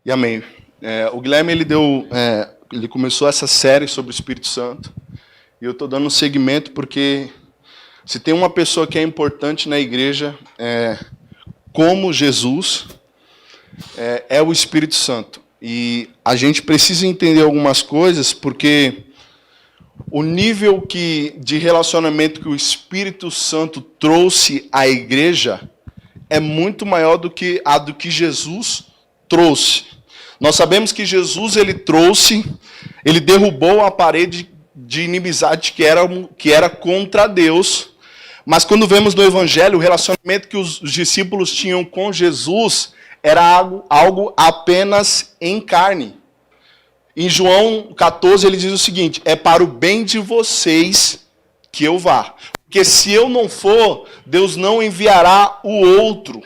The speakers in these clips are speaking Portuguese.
E amém. O Guilherme ele começou essa série sobre o Espírito Santo. E eu estou dando um segmento porque se tem uma pessoa que é importante na igreja, como Jesus, é o Espírito Santo. E a gente precisa entender algumas coisas porque o nível de relacionamento que o Espírito Santo trouxe à igreja é muito maior do que a do que Jesus trouxe. Nós sabemos que Jesus ele derrubou a parede de inimizade que era contra Deus. Mas quando vemos no Evangelho, o relacionamento que os discípulos tinham com Jesus era algo apenas em carne. Em João 14 ele diz o seguinte: é para o bem de vocês que eu vá. Porque se eu não for, Deus não enviará o outro.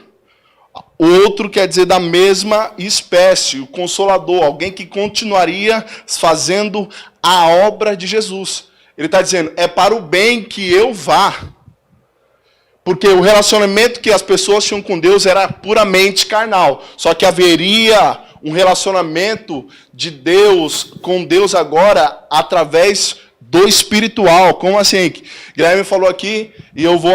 O outro quer dizer da mesma espécie, o Consolador, alguém que continuaria fazendo a obra de Jesus. Ele está dizendo, é para o bem que eu vá. Porque o relacionamento que as pessoas tinham com Deus era puramente carnal. Só que haveria um relacionamento de Deus com Deus agora através do espiritual. Como assim? Guilherme falou aqui, e eu vou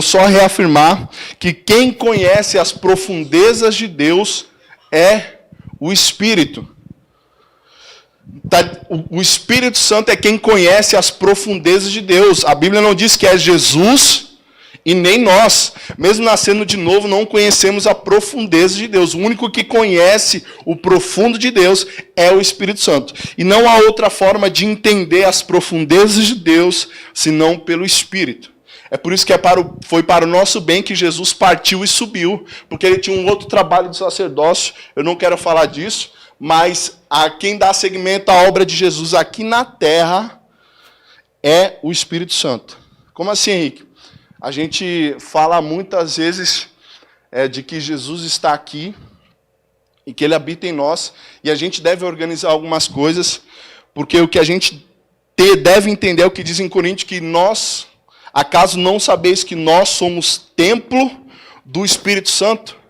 só reafirmar que quem conhece as profundezas de Deus é o Espírito. O Espírito Santo é quem conhece as profundezas de Deus. A Bíblia não diz que é Jesus e nem nós. Mesmo nascendo de novo, não conhecemos a profundeza de Deus. O único que conhece o profundo de Deus é o Espírito Santo. E não há outra forma de entender as profundezas de Deus, senão pelo Espírito. É por isso que foi para o nosso bem que Jesus partiu e subiu, porque ele tinha um outro trabalho de sacerdócio. Eu não quero falar disso, mas quem dá seguimento à obra de Jesus aqui na terra é o Espírito Santo. Como assim, Henrique? A gente fala muitas vezes de que Jesus está aqui e que Ele habita em nós, e a gente deve organizar algumas coisas, porque o que a gente deve entender é o que diz em Coríntios, que nós, acaso não sabeis que nós somos templo do Espírito Santo?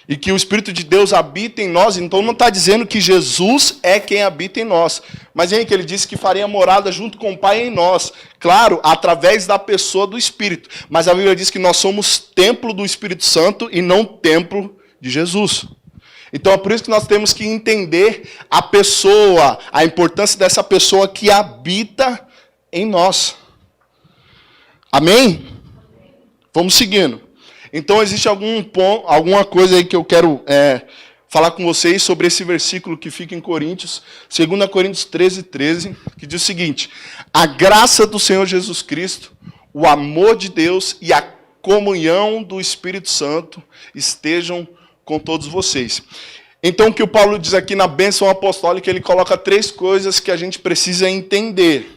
E que o Espírito de Deus habita em nós, então não está dizendo que Jesus é quem habita em nós. Mas que ele disse que faria morada junto com o Pai em nós. Claro, através da pessoa do Espírito. Mas a Bíblia diz que nós somos templo do Espírito Santo e não templo de Jesus. Então é por isso que nós temos que entender a pessoa, a importância dessa pessoa que habita em nós. Amém? Vamos seguindo. Então, existe alguma coisa aí que eu quero falar com vocês sobre esse versículo que fica em Coríntios, 2 Coríntios 13, que diz o seguinte: a graça do Senhor Jesus Cristo, o amor de Deus e a comunhão do Espírito Santo estejam com todos vocês. Então, o que o Paulo diz aqui na bênção apostólica, ele coloca 3 coisas que a gente precisa entender.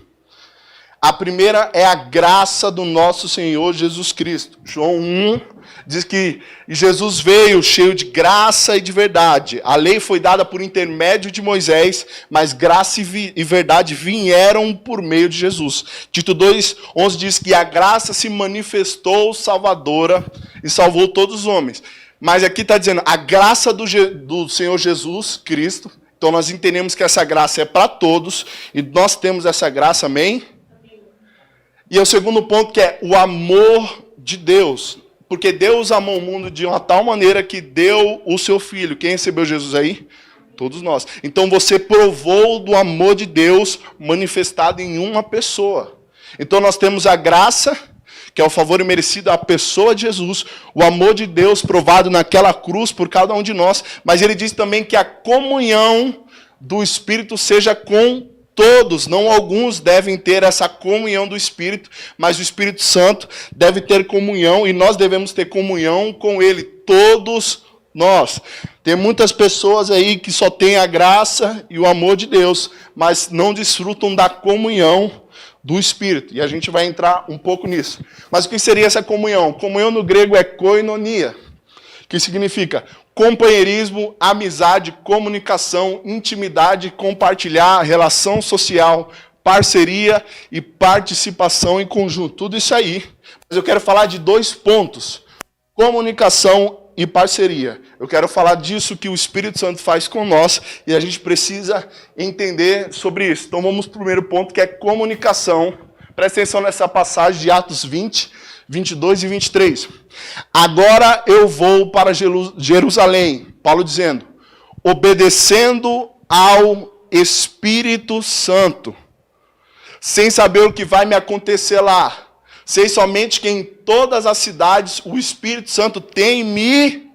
A primeira é a graça do nosso Senhor Jesus Cristo. João 1 diz que Jesus veio cheio de graça e de verdade. A lei foi dada por intermédio de Moisés, mas graça e verdade vieram por meio de Jesus. Tito 2:11 diz que a graça se manifestou salvadora e salvou todos os homens. Mas aqui está dizendo a graça do Senhor Jesus Cristo. Então nós entendemos que essa graça é para todos e nós temos essa graça, amém? E o segundo ponto que é o amor de Deus. Porque Deus amou o mundo de uma tal maneira que deu o seu Filho. Quem recebeu Jesus aí? Todos nós. Então você provou do amor de Deus manifestado em uma pessoa. Então nós temos a graça, que é o favor imerecido à pessoa de Jesus. O amor de Deus provado naquela cruz por cada um de nós. Mas ele diz também que a comunhão do Espírito seja com todos, não alguns devem ter essa comunhão do Espírito, mas o Espírito Santo deve ter comunhão e nós devemos ter comunhão com Ele, todos nós. Tem muitas pessoas aí que só têm a graça e o amor de Deus, mas não desfrutam da comunhão do Espírito. E a gente vai entrar um pouco nisso. Mas o que seria essa comunhão? Comunhão no grego é koinonia, que significa companheirismo, amizade, comunicação, intimidade, compartilhar, relação social, parceria e participação em conjunto. Tudo isso aí. Mas eu quero falar de 2 pontos: comunicação e parceria. Eu quero falar disso que o Espírito Santo faz com nós e a gente precisa entender sobre isso. Então vamos para o primeiro ponto, que é comunicação. Presta atenção nessa passagem de Atos 20, 22 e 23. Agora eu vou para Jerusalém, Paulo dizendo, obedecendo ao Espírito Santo, sem saber o que vai me acontecer lá. Sei somente que em todas as cidades o Espírito Santo tem me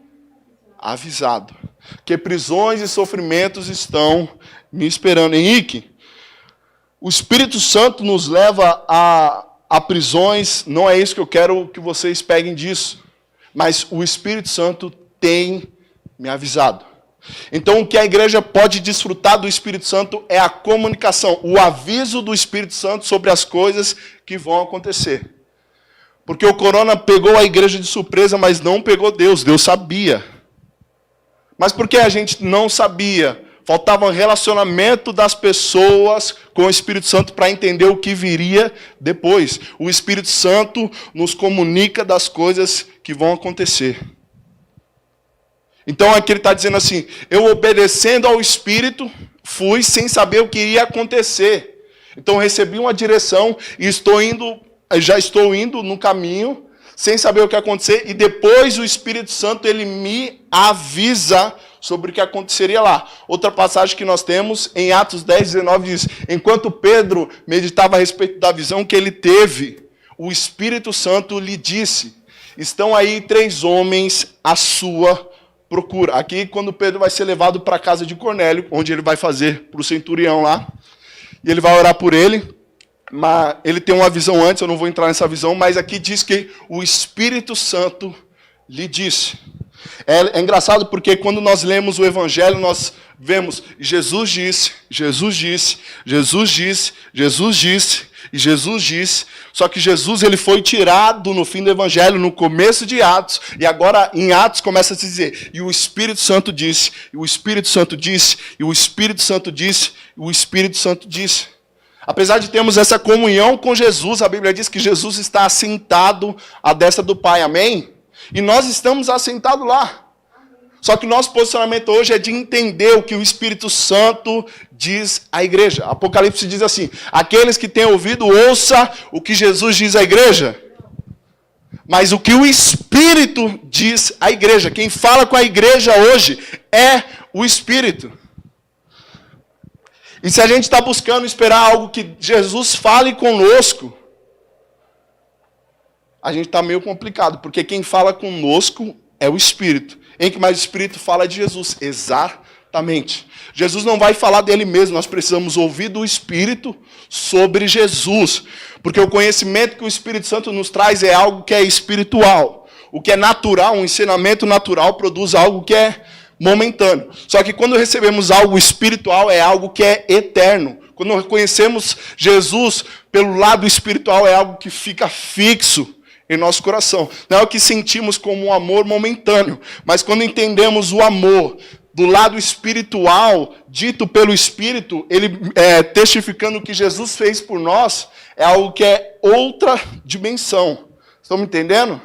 avisado que prisões e sofrimentos estão me esperando. Henrique, o Espírito Santo nos leva a prisões, não é isso que eu quero que vocês peguem disso, mas o Espírito Santo tem me avisado. Então, o que a igreja pode desfrutar do Espírito Santo é a comunicação, o aviso do Espírito Santo sobre as coisas que vão acontecer. Porque o corona pegou a igreja de surpresa, mas não pegou Deus. Deus sabia. Mas por que a gente não sabia? Faltava um relacionamento das pessoas com o Espírito Santo para entender o que viria depois. O Espírito Santo nos comunica das coisas que vão acontecer. Então aqui ele está dizendo assim, eu obedecendo ao Espírito, fui sem saber o que iria acontecer. Então recebi uma direção e já estou indo no caminho, sem saber o que ia acontecer, e depois o Espírito Santo ele me avisa sobre o que aconteceria lá. Outra passagem que nós temos em Atos 10, 19 diz, enquanto Pedro meditava a respeito da visão que ele teve, o Espírito Santo lhe disse, estão aí 3 homens à sua procura. Aqui, quando Pedro vai ser levado para a casa de Cornélio, onde ele vai fazer para o centurião lá, e ele vai orar por ele, mas ele tem uma visão antes, eu não vou entrar nessa visão, mas aqui diz que o Espírito Santo lhe disse. É engraçado porque quando nós lemos o Evangelho, nós vemos Jesus disse, Jesus disse, Jesus disse, Jesus disse, e Jesus disse, só que Jesus ele foi tirado no fim do Evangelho, no começo de Atos, e agora em Atos começa a se dizer, e o Espírito Santo disse, e o Espírito Santo disse, e o Espírito Santo disse, e o Espírito Santo disse. Apesar de termos essa comunhão com Jesus, a Bíblia diz que Jesus está assentado à destra do Pai, amém? E nós estamos assentados lá. Só que o nosso posicionamento hoje é de entender o que o Espírito Santo diz à igreja. Apocalipse diz assim, aqueles que têm ouvido, ouça o que Jesus diz à igreja. Mas o que o Espírito diz à igreja. Quem fala com a igreja hoje é o Espírito. E se a gente está buscando esperar algo que Jesus fale conosco, a gente está meio complicado, porque quem fala conosco é o Espírito. Em que mais o Espírito fala de Jesus? Exatamente. Jesus não vai falar dele mesmo, nós precisamos ouvir do Espírito sobre Jesus. Porque o conhecimento que o Espírito Santo nos traz é algo que é espiritual. O que é natural, um ensinamento natural, produz algo que é momentâneo. Só que quando recebemos algo espiritual, é algo que é eterno. Quando reconhecemos Jesus pelo lado espiritual, é algo que fica fixo em nosso coração. Não é o que sentimos como um amor momentâneo, mas quando entendemos o amor do lado espiritual, dito pelo Espírito, ele testificando o que Jesus fez por nós, é algo que é outra dimensão. Estão me entendendo?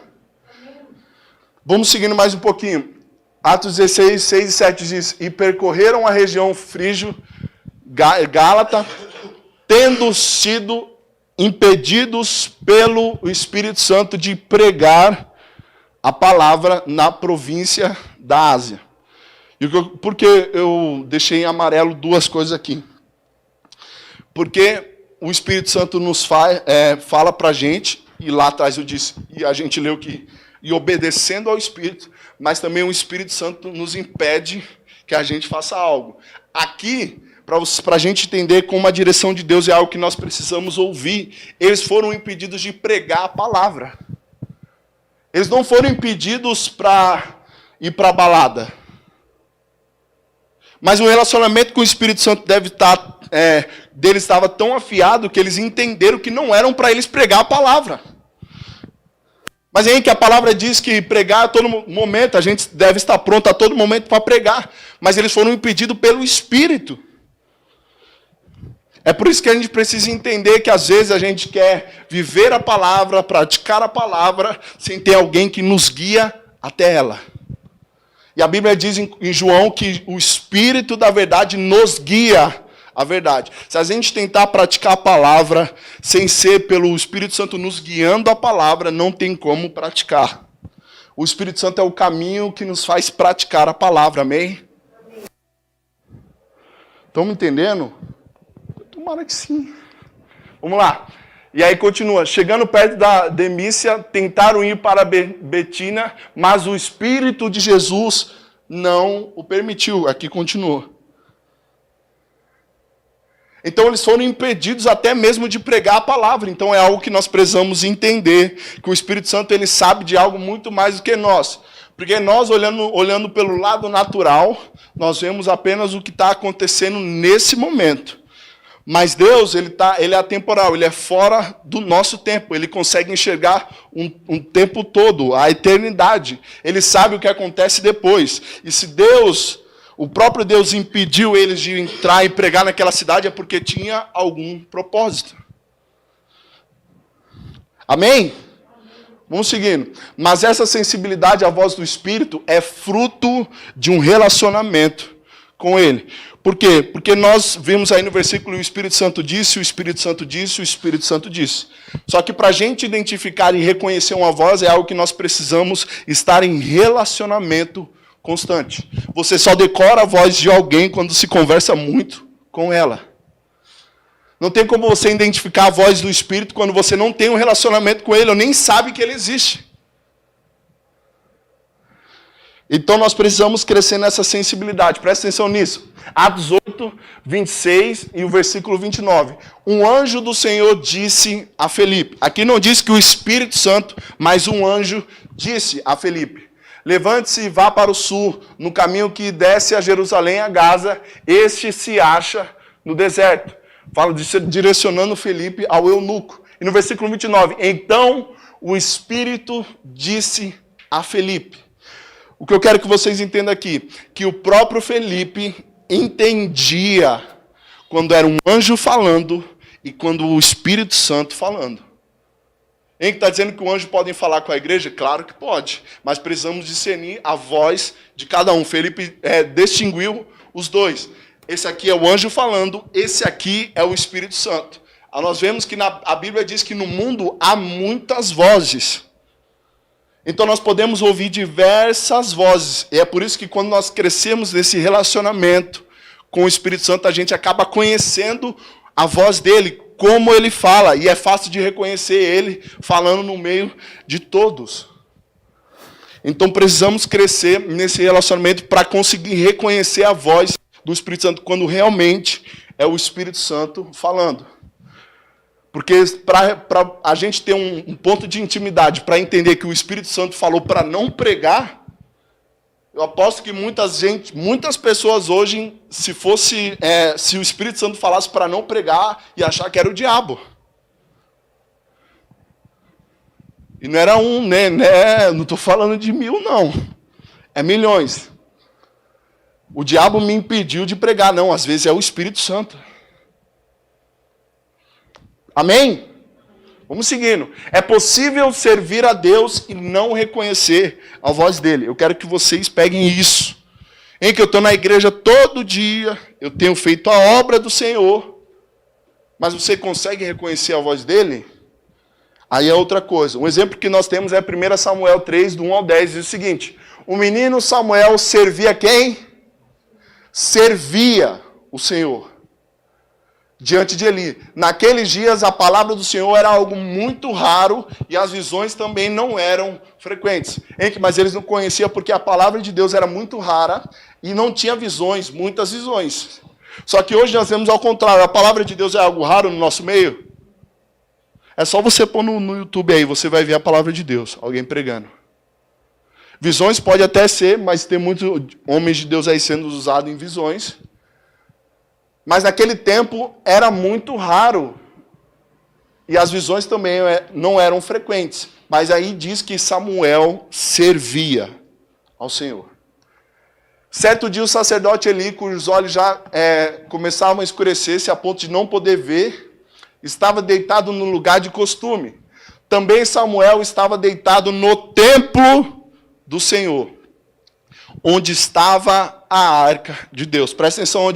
Vamos seguindo mais um pouquinho. Atos 16, 6 e 7 diz, e percorreram a região frígio-gálata, tendo sido impedidos pelo Espírito Santo de pregar a palavra na província da Ásia. E por que eu deixei em amarelo 2 coisas aqui? Porque o Espírito Santo nos fala para a gente, e lá atrás eu disse, e a gente leu que, e obedecendo ao Espírito, mas também o Espírito Santo nos impede que a gente faça algo. Aqui, para a gente entender como a direção de Deus é algo que nós precisamos ouvir, eles foram impedidos de pregar a palavra. Eles não foram impedidos para ir para a balada. Mas o relacionamento com o Espírito Santo deles estava tão afiado que eles entenderam que não eram para eles pregar a palavra. Mas é aí que a palavra diz que pregar a todo momento, a gente deve estar pronto a todo momento para pregar. Mas eles foram impedidos pelo Espírito. É por isso que a gente precisa entender que às vezes a gente quer viver a palavra, praticar a palavra, sem ter alguém que nos guia até ela. E a Bíblia diz em João que o Espírito da verdade nos guia à verdade. Se a gente tentar praticar a palavra sem ser pelo Espírito Santo nos guiando a palavra, não tem como praticar. O Espírito Santo é o caminho que nos faz praticar a palavra, amém? Estão me entendendo? Tomara que sim. Vamos lá. E aí continua. Chegando perto da Demícia, tentaram ir para Betina, mas o Espírito de Jesus não o permitiu. Aqui continua. Então eles foram impedidos até mesmo de pregar a palavra. Então é algo que nós precisamos entender, que o Espírito Santo ele sabe de algo muito mais do que nós. Porque nós, olhando pelo lado natural, nós vemos apenas o que está acontecendo nesse momento. Mas Deus, ele é atemporal, ele é fora do nosso tempo. Ele consegue enxergar um tempo todo, a eternidade. Ele sabe o que acontece depois. E se Deus, o próprio Deus impediu eles de entrar e pregar naquela cidade, é porque tinha algum propósito. Amém? Vamos seguindo. Mas essa sensibilidade à voz do Espírito é fruto de um relacionamento com Ele. Por quê? Porque nós vimos aí no versículo, o Espírito Santo disse, o Espírito Santo disse, o Espírito Santo disse. Só que para a gente identificar e reconhecer uma voz é algo que nós precisamos estar em relacionamento constante. Você só decora a voz de alguém quando se conversa muito com ela. Não tem como você identificar a voz do Espírito quando você não tem um relacionamento com Ele, ou nem sabe que Ele existe. Então nós precisamos crescer nessa sensibilidade. Presta atenção nisso. Atos 8, 26 e o versículo 29. Um anjo do Senhor disse a Felipe. Aqui não diz que o Espírito Santo, mas um anjo disse a Felipe. Levante-se e vá para o sul, no caminho que desce a Jerusalém a Gaza. Este se acha no deserto. Fala direcionando Felipe ao eunuco. E no versículo 29. Então o Espírito disse a Felipe. O que eu quero que vocês entendam aqui, que o próprio Felipe entendia quando era um anjo falando e quando o Espírito Santo falando. Quem está dizendo que o anjo pode falar com a igreja? Claro que pode, mas precisamos discernir a voz de cada um. Felipe distinguiu os dois. Esse aqui é o anjo falando, esse aqui é o Espírito Santo. Nós vemos que a Bíblia diz que no mundo há muitas vozes. Então nós podemos ouvir diversas vozes. E é por isso que quando nós crescemos nesse relacionamento com o Espírito Santo, a gente acaba conhecendo a voz dele, como ele fala. E é fácil de reconhecer ele falando no meio de todos. Então precisamos crescer nesse relacionamento para conseguir reconhecer a voz do Espírito Santo quando realmente é o Espírito Santo falando. Porque para a gente ter um ponto de intimidade, para entender que o Espírito Santo falou para não pregar, eu aposto que muitas pessoas hoje, se o Espírito Santo falasse para não pregar, ia achar que era o diabo. E não era não estou falando de 1000, não. É milhões. O diabo me impediu de pregar, não, às vezes é o Espírito Santo. Amém? Vamos seguindo. É possível servir a Deus e não reconhecer a voz dele. Eu quero que vocês peguem isso. Em que eu estou na igreja todo dia, eu tenho feito a obra do Senhor, mas você consegue reconhecer a voz dele? Aí é outra coisa. Um exemplo que nós temos é 1 Samuel 3, do 1 ao 10, diz o seguinte. O menino Samuel servia quem? Servia o Senhor. Diante de Eli. Naqueles dias, a palavra do Senhor era algo muito raro e as visões também não eram frequentes. Mas eles não conheciam porque a palavra de Deus era muito rara e não tinha visões, muitas visões. Só que hoje nós vemos ao contrário. A palavra de Deus é algo raro no nosso meio. É só você pôr no YouTube aí, você vai ver a palavra de Deus, alguém pregando. Visões pode até ser, mas tem muitos homens de Deus aí sendo usados em visões. Mas naquele tempo era muito raro. E as visões também não eram frequentes. Mas aí diz que Samuel servia ao Senhor. Certo dia o sacerdote Eli, cujos olhos já começavam a escurecer-se a ponto de não poder ver, estava deitado no lugar de costume. Também Samuel estava deitado no templo do Senhor. onde estava a arca de Deus. Presta atenção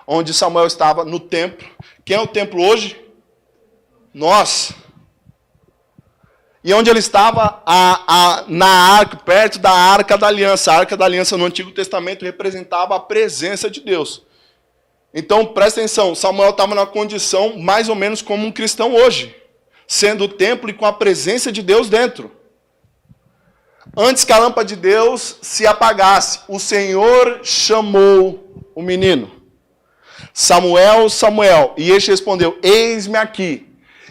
onde Samuel estava, no templo. Quem é o templo hoje? Nós. E onde ele estava? Na arca, perto da Arca da Aliança. A Arca da Aliança no Antigo Testamento representava a presença de Deus. Então, presta atenção, Samuel estava na condição mais ou menos como um cristão hoje, sendo o templo e com a presença de Deus dentro. Antes que a lâmpada de Deus se apagasse, o Senhor chamou o menino. Samuel, Samuel. E este respondeu, eis-me aqui.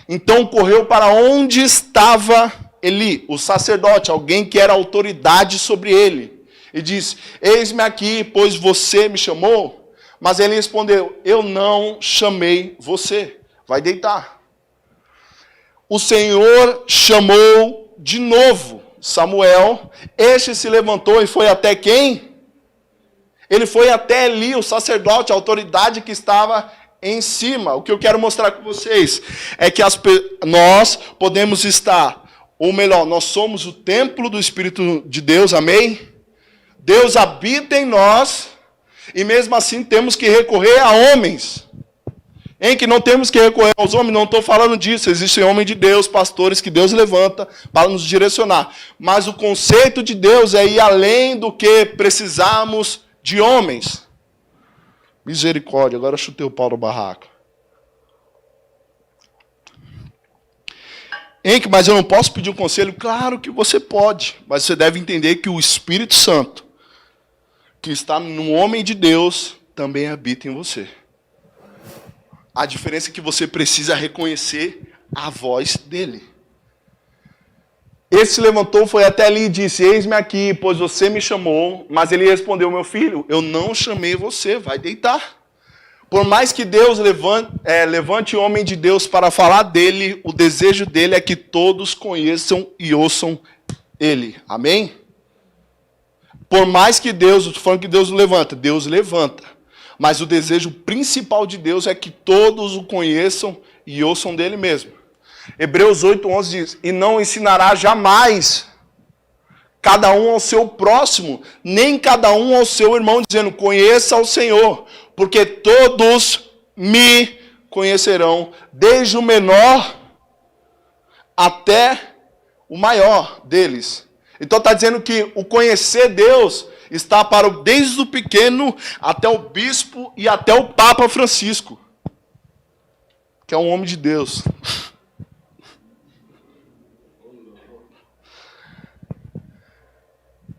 Então correu para onde estava Eli, o sacerdote, alguém que era autoridade sobre ele. E disse, eis-me aqui, pois você me chamou. Mas ele respondeu, eu não chamei você. Vai deitar. O Senhor chamou de novo Samuel. Este se levantou e foi até quem? Ele foi até Eli, o sacerdote, a autoridade que estava em cima. O que eu quero mostrar com vocês é que nós podemos estar, ou melhor, nós somos o templo do Espírito de Deus, amém? Deus habita em nós, e mesmo assim temos que recorrer a homens. Em que não temos que recorrer aos homens, não estou falando disso. Existem homens de Deus, pastores que Deus levanta para nos direcionar. Mas o conceito de Deus é ir além do que precisamos de homens. Misericórdia, agora eu chutei o pau do barraco. Henrique, mas eu não posso pedir um conselho? Claro que você pode, mas você deve entender que o Espírito Santo, que está no homem de Deus, também habita em você. A diferença é que você precisa reconhecer a voz dele. Ele se levantou, foi até ali e disse, eis-me aqui, pois você me chamou. Mas ele respondeu, meu filho, eu não chamei você, vai deitar. Por mais que Deus levante o homem de Deus para falar dele, o desejo dele é que todos conheçam e ouçam ele. Amém? Por mais que Deus, estou falando que Deus levanta. Mas o desejo principal de Deus é que todos o conheçam e ouçam dele mesmo. Hebreus 8:11 diz, e não ensinará jamais cada um ao seu próximo, nem cada um ao seu irmão, dizendo, conheça ao Senhor, porque todos me conhecerão, desde o menor até o maior deles. Então está dizendo que o conhecer Deus está desde o pequeno até o bispo e até o Papa Francisco, que é um homem de Deus.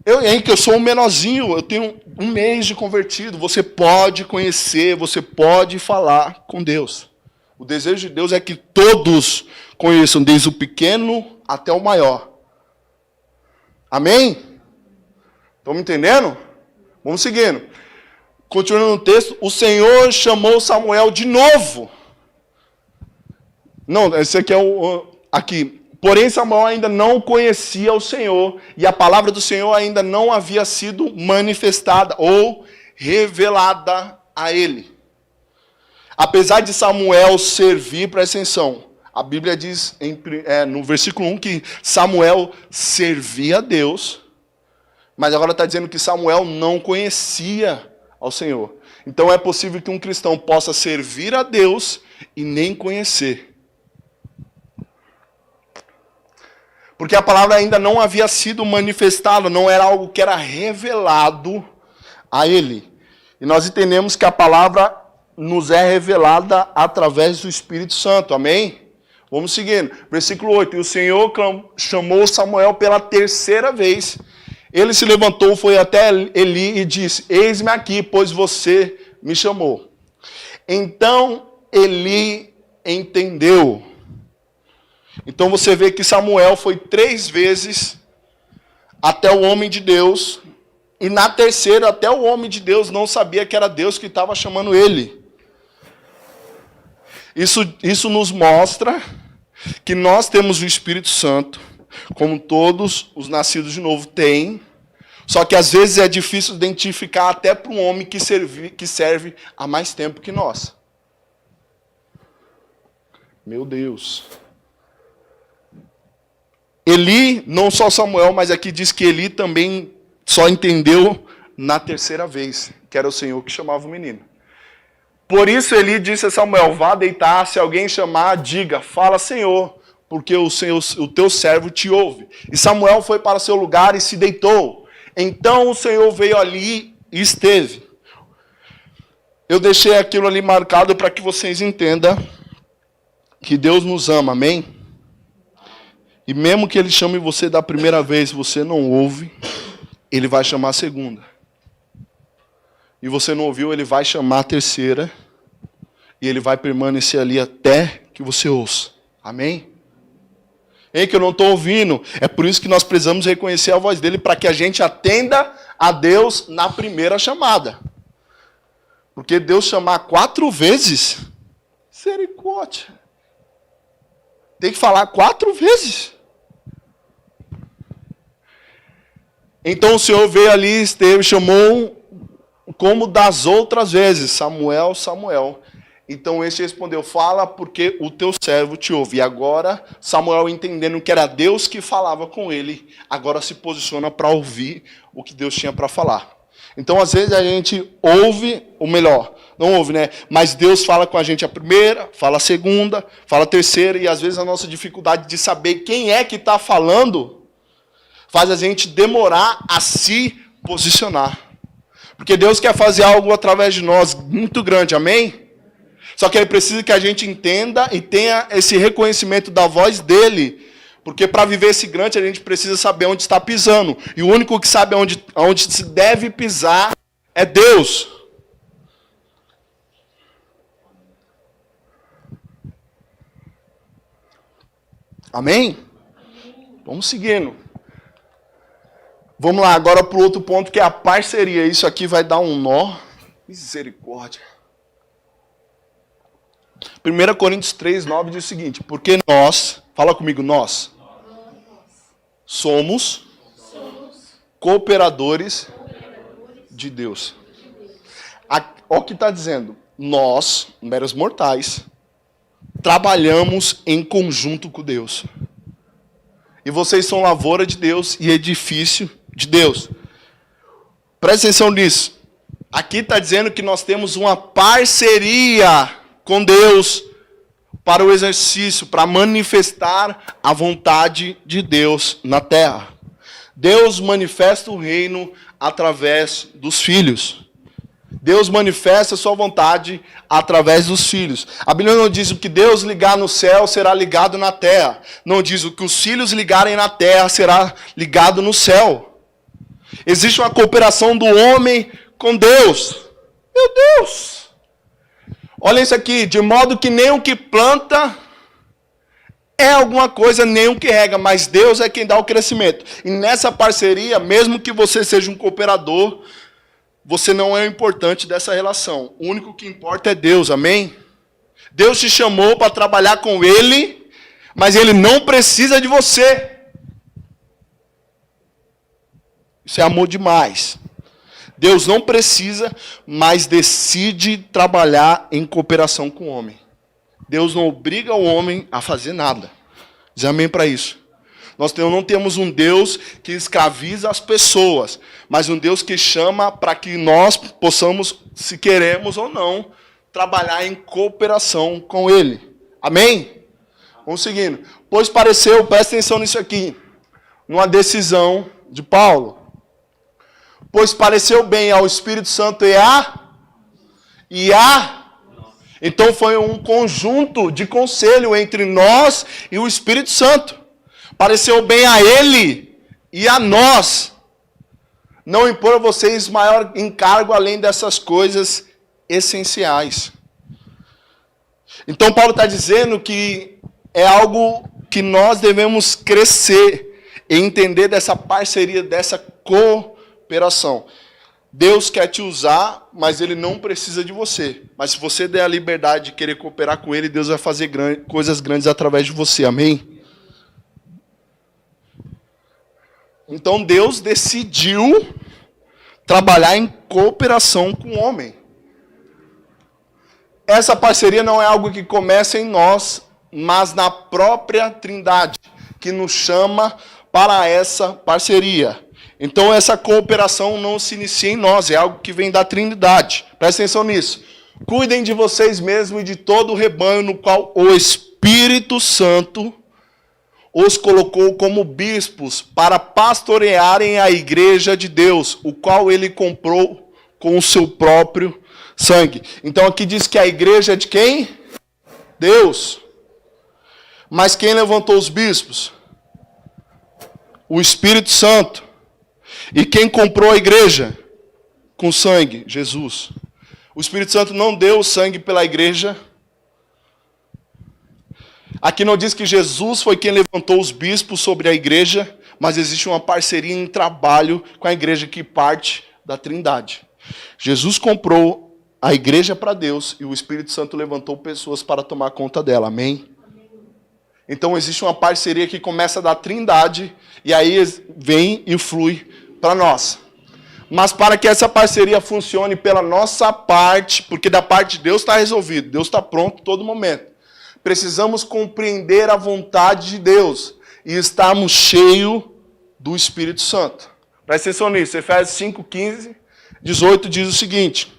Eu sou um menorzinho, eu tenho um mês de convertido. Você pode conhecer, você pode falar com Deus. O desejo de Deus é que todos conheçam, desde o pequeno até o maior. Amém? Estão me entendendo? Vamos seguindo. Continuando no texto, o Senhor chamou Samuel de novo. Não, esse aqui é aqui. Porém, Samuel ainda não conhecia o Senhor, e a palavra do Senhor ainda não havia sido manifestada ou revelada a ele. Apesar de Samuel servir, presta atenção, a Bíblia diz no versículo 1 que Samuel servia a Deus, mas agora está dizendo que Samuel não conhecia ao Senhor. Então é possível que um cristão possa servir a Deus e nem conhecer. Porque a palavra ainda não havia sido manifestada, não era algo que era revelado a ele. E nós entendemos que a palavra nos é revelada através do Espírito Santo, amém? Vamos seguindo. Versículo 8, e o Senhor chamou Samuel pela terceira vez. Ele se levantou, foi até Eli e disse, eis-me aqui, pois você me chamou. Então Eli entendeu. Então você vê que Samuel foi 3 vezes até o homem de Deus, e na terceira até o homem de Deus não sabia que era Deus que estava chamando ele. Isso nos mostra que nós temos o Espírito Santo, como todos os nascidos de novo têm, só que às vezes é difícil identificar até para um homem que serve há mais tempo que nós. Meu Deus. Eli, não só Samuel, mas aqui diz que Eli também só entendeu na terceira vez, que era o Senhor que chamava o menino. Por isso Eli disse a Samuel, vá deitar, se alguém chamar, diga, fala Senhor, porque o teu servo te ouve. E Samuel foi para seu lugar e se deitou. Então o Senhor veio ali e esteve. Eu deixei aquilo ali marcado para que vocês entendam que Deus nos ama, amém? E mesmo que Ele chame você da primeira vez, você não ouve, Ele vai chamar a segunda. E você não ouviu, Ele vai chamar a terceira. E Ele vai permanecer ali até que você ouça. Amém? Ei, que eu não estou ouvindo. É por isso que nós precisamos reconhecer a voz dEle, para que a gente atenda a Deus na primeira chamada. Porque Deus chamar 4 vezes, misericórdia. Tem que falar 4 vezes. Então o Senhor veio ali, esteve, chamou como das outras vezes, Samuel, Samuel. Então este respondeu, fala porque o teu servo te ouve. E agora Samuel, entendendo que era Deus que falava com ele, agora se posiciona para ouvir o que Deus tinha para falar. Então às vezes a gente ouve, ou melhor, não ouve, né? Mas Deus fala com a gente a primeira, fala a segunda, fala a terceira, e às vezes a nossa dificuldade de saber quem é que está falando faz a gente demorar a se posicionar. Porque Deus quer fazer algo através de nós muito grande, amém? Só que Ele precisa que a gente entenda e tenha esse reconhecimento da voz dEle. Porque para viver esse grande, a gente precisa saber onde está pisando. E o único que sabe onde se deve pisar é Deus. Amém? Vamos seguindo. Vamos lá, agora para o outro ponto, que é a parceria. Isso aqui vai dar um nó. Misericórdia. 1 Coríntios 3, 9 diz o seguinte, porque nós, fala comigo, nós somos cooperadores de Deus. Olha o que está dizendo, nós, meros mortais, trabalhamos em conjunto com Deus. E vocês são lavoura de Deus e edifício de Deus. Presta atenção nisso. Aqui está dizendo que nós temos uma parceria com Deus para o exercício, para manifestar a vontade de Deus na terra. Deus manifesta o reino através dos filhos. Deus manifesta a sua vontade através dos filhos. A Bíblia não diz o que Deus ligar no céu será ligado na terra. Não diz o que os filhos ligarem na terra será ligado no céu. Existe uma cooperação do homem com Deus. Meu Deus! Olha isso aqui, de modo que nem o que planta é alguma coisa, nem o que rega, mas Deus é quem dá o crescimento. E nessa parceria, mesmo que você seja um cooperador, você não é o importante dessa relação. O único que importa é Deus, amém? Deus te chamou para trabalhar com Ele, mas Ele não precisa de você. Isso é amor demais. Deus não precisa, mas decide trabalhar em cooperação com o homem. Deus não obriga o homem a fazer nada. Diz amém para isso. Nós não temos um Deus que escraviza as pessoas, mas um Deus que chama para que nós possamos, se queremos ou não, trabalhar em cooperação com Ele. Amém? Vamos seguindo. Pois pareceu, presta atenção nisso aqui, numa decisão de Paulo. Pois pareceu bem ao Espírito Santo Então foi um conjunto de conselho entre nós e o Espírito Santo. Pareceu bem a Ele e a nós não impor a vocês maior encargo além dessas coisas essenciais. Então Paulo está dizendo que é algo que nós devemos crescer e entender dessa parceria, dessa cooperação. Deus quer te usar, mas Ele não precisa de você. Mas se você der a liberdade de querer cooperar com Ele, Deus vai fazer coisas grandes através de você. Amém? Então Deus decidiu trabalhar em cooperação com o homem. Essa parceria não é algo que começa em nós, mas na própria Trindade, que nos chama para essa parceria. Então essa cooperação não se inicia em nós, é algo que vem da Trindade. Presta atenção nisso. Cuidem de vocês mesmos e de todo o rebanho no qual o Espírito Santo os colocou como bispos para pastorearem a igreja de Deus, o qual ele comprou com o seu próprio sangue. Então aqui diz que a igreja é de quem? Deus. Mas quem levantou os bispos? O Espírito Santo. E quem comprou a igreja? Com sangue? Jesus. O Espírito Santo não deu o sangue pela igreja. Aqui não diz que Jesus foi quem levantou os bispos sobre a igreja, mas existe uma parceria em trabalho com a igreja que parte da Trindade. Jesus comprou a igreja para Deus e o Espírito Santo levantou pessoas para tomar conta dela. Amém? Então existe uma parceria que começa da Trindade e aí vem e flui para nós. Mas para que essa parceria funcione pela nossa parte, porque da parte de Deus está resolvido, Deus está pronto a todo momento. Precisamos compreender a vontade de Deus e estarmos cheios do Espírito Santo. Presta atenção nisso, Efésios 5, 15, 18 diz o seguinte: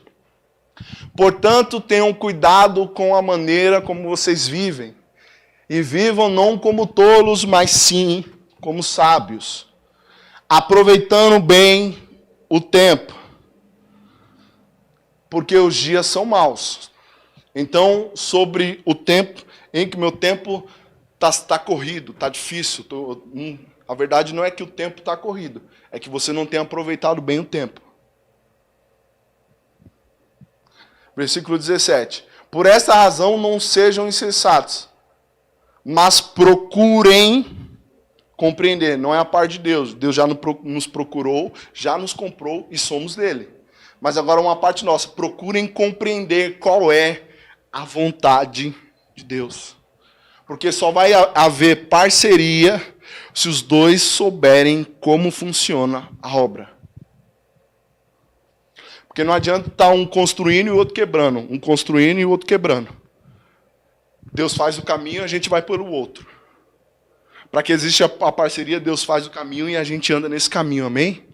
portanto, tenham cuidado com a maneira como vocês vivem, e vivam não como tolos, mas sim como sábios, aproveitando bem o tempo, porque os dias são maus. Então, sobre o tempo, em que meu tempo está corrido, está difícil. A verdade não é que o tempo está corrido, é que você não tem aproveitado bem o tempo. Versículo 17. Por essa razão não sejam insensatos, mas procurem compreender. Não é a parte de Deus. Deus já nos procurou, já nos comprou e somos dele. Mas agora uma parte nossa. Procurem compreender qual é a vontade de Deus. Porque só vai haver parceria se os dois souberem como funciona a obra. Porque não adianta estar um construindo e o outro quebrando. Um construindo e o outro quebrando. Deus faz o caminho e a gente vai pelo outro. Para que exista a parceria, Deus faz o caminho e a gente anda nesse caminho, amém?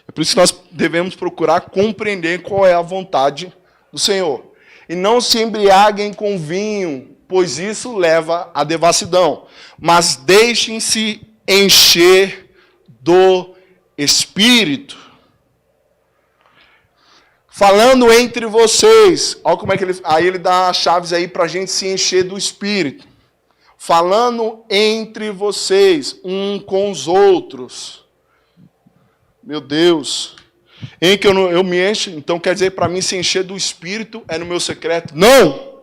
É por isso que nós devemos procurar compreender qual é a vontade do Senhor. E não se embriaguem com vinho, pois isso leva à devassidão. Mas deixem-se encher do Espírito. Falando entre vocês, olha como é que ele dá as chaves aí para a gente se encher do Espírito. Falando entre vocês, um com os outros. Meu Deus. Em que eu me encho, então quer dizer, para mim se encher do Espírito é no meu secreto? Não!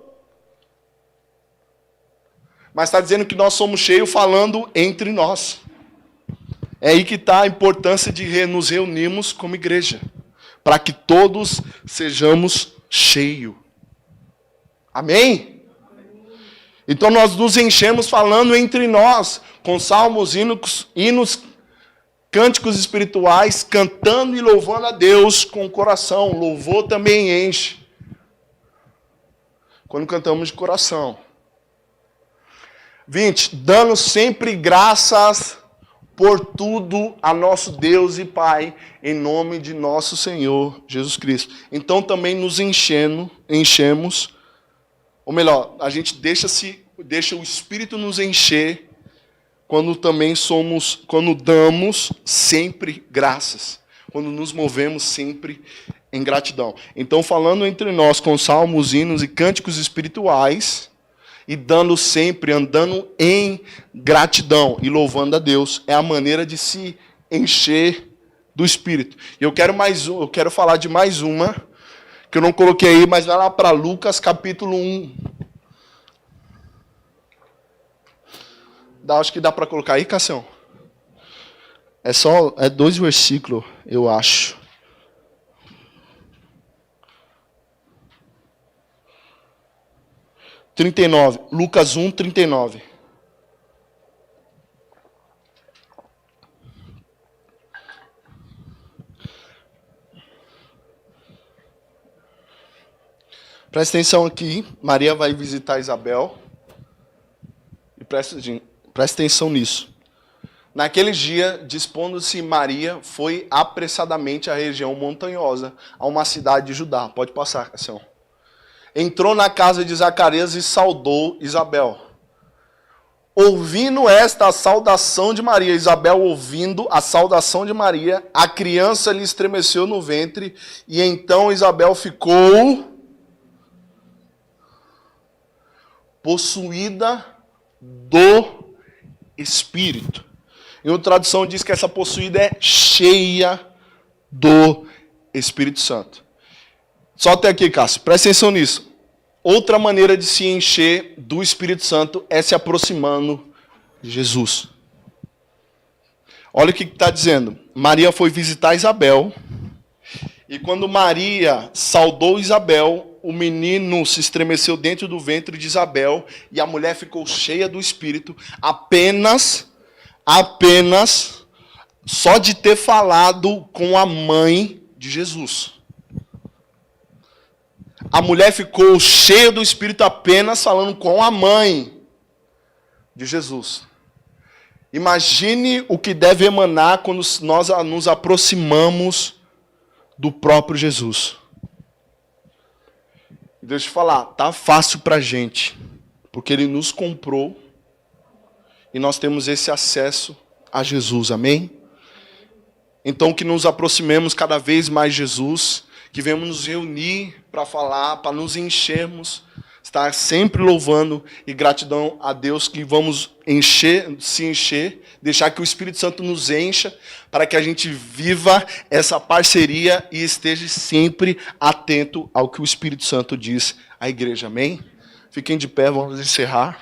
Mas está dizendo que nós somos cheios falando entre nós. É aí que está a importância de nos reunirmos como igreja. Para que todos sejamos cheios. Amém? Então nós nos enchemos falando entre nós, com salmos, hinos, cânticos espirituais, cantando e louvando a Deus com o coração. Louvor também enche. Quando cantamos de coração. 20. Dando sempre graças por tudo a nosso Deus e Pai, em nome de nosso Senhor Jesus Cristo. Então também nos enchemos, ou melhor, a gente deixa o Espírito nos encher, quando damos sempre graças, quando nos movemos sempre em gratidão. Então, falando entre nós com salmos, hinos e cânticos espirituais, e dando sempre, andando em gratidão e louvando a Deus, é a maneira de se encher do Espírito. E eu quero falar de mais uma, que eu não coloquei aí, mas vai lá para Lucas capítulo 1. Acho que dá para colocar aí, Cassião? É 2 versículos, eu acho. Lucas 1, 39. Presta atenção aqui. Maria vai visitar Isabel. E presta atenção nisso. Naquele dia, dispondo-se Maria, foi apressadamente à região montanhosa, a uma cidade de Judá. Pode passar, Cassião. Entrou na casa de Zacarias e saudou Isabel. Ouvindo esta a saudação de Maria, Isabel ouvindo a saudação de Maria, a criança lhe estremeceu no ventre, e então Isabel ficou possuída do Espírito. Em outra tradução diz que essa possuída é cheia do Espírito Santo. Só até aqui, Cássio, presta atenção nisso. Outra maneira de se encher do Espírito Santo é se aproximando de Jesus. Olha o que está dizendo. Maria foi visitar Isabel, e quando Maria saudou Isabel, o menino se estremeceu dentro do ventre de Isabel, e a mulher ficou cheia do Espírito, apenas só de ter falado com a mãe de Jesus. A mulher ficou cheia do Espírito apenas falando com a mãe de Jesus. Imagine o que deve emanar quando nós nos aproximamos do próprio Jesus. E deixa eu te falar, tá fácil pra gente, porque Ele nos comprou e nós temos esse acesso a Jesus, amém? Então que nos aproximemos cada vez mais de Jesus, que venhamos nos reunir para falar, para nos enchermos, estar sempre louvando e gratidão a Deus, que vamos se encher, deixar que o Espírito Santo nos encha, para que a gente viva essa parceria e esteja sempre atento ao que o Espírito Santo diz à igreja, amém? Fiquem de pé, vamos encerrar.